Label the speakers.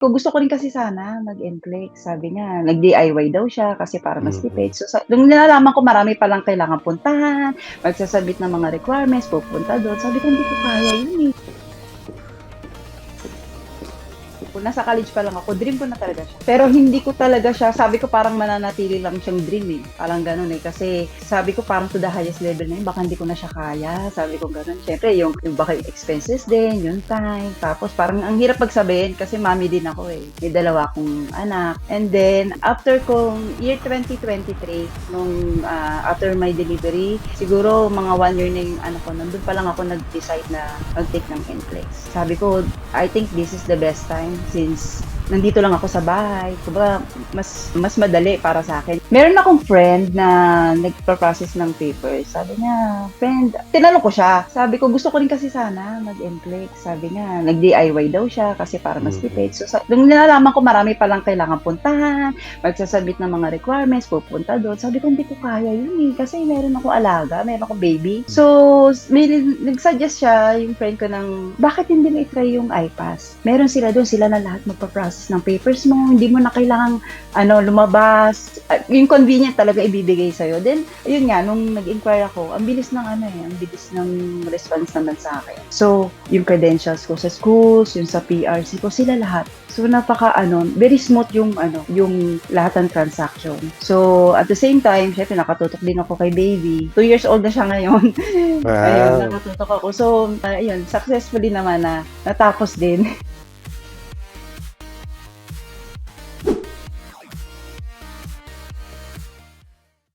Speaker 1: Gusto ko rin kasi sana mag-NCLEX, sabi niya nag-DIY daw siya kasi para mas tipid.
Speaker 2: Mm.
Speaker 1: So nung nalalaman ko marami palang kailangang puntahan, magsa-submit ng mga requirements, pupunta dun, sabi ko hindi ko kaya yun, eh. Nasa college pa lang ako, dream ko na talaga siya. Pero hindi ko talaga siya, sabi ko parang mananatili lang siyang dream, eh. Parang gano'n, eh. Kasi sabi ko parang to the highest level na yun, baka hindi ko na siya kaya. Sabi ko gano'n. Siyempre, yung baka yung expenses din, yung time. Tapos parang ang hirap pagsabihin kasi mami din ako, eh. May dalawa akong anak. And then, after kong year 2023, after my delivery, siguro mga 1 year na yung ano ko, nandun pa lang ako nag-decide na mag-take ng NCLEX. Sabi ko, I think this is the best time since nandito lang ako sa bahay. Kumbaga, mas madali para sa akin. Meron akong friend na nagpa-process ng papers. Sabi niya, friend, tinanong ko siya. Sabi ko, gusto ko rin kasi sana mag-NCLEX. Sabi niya, nag-DIY daw siya kasi para mas
Speaker 2: Mm.
Speaker 1: tipid. So, nung nalalaman ko marami palang kailangan puntahan, magsasabit ng mga requirements, pupunta doon. Sabi ko, hindi ko kaya yun, eh. Kasi meron ako alaga, meron ako baby. So, may nag-suggest siya, yung friend ko ng, bakit hindi mo i-try yung iPass? Meron sila doon, sila na lahat magpa-process ng papers mo, hindi mo na kailangang lumabas. Yung convenient talaga ibibigay sa'yo. Then, ayun nga, nung nag-inquire ako, ang bilis ng ang bilis ng response naman sa akin. So, yung credentials ko sa schools, yung sa PRC ko, sila lahat. So, very smooth yung lahat ng transaction. So, at the same time, syempre, nakatutok din ako kay baby. 2 years old na siya ngayon. Ayun,
Speaker 2: Wow.
Speaker 1: nakatutok ako. So, ayun, successfully naman na natapos din.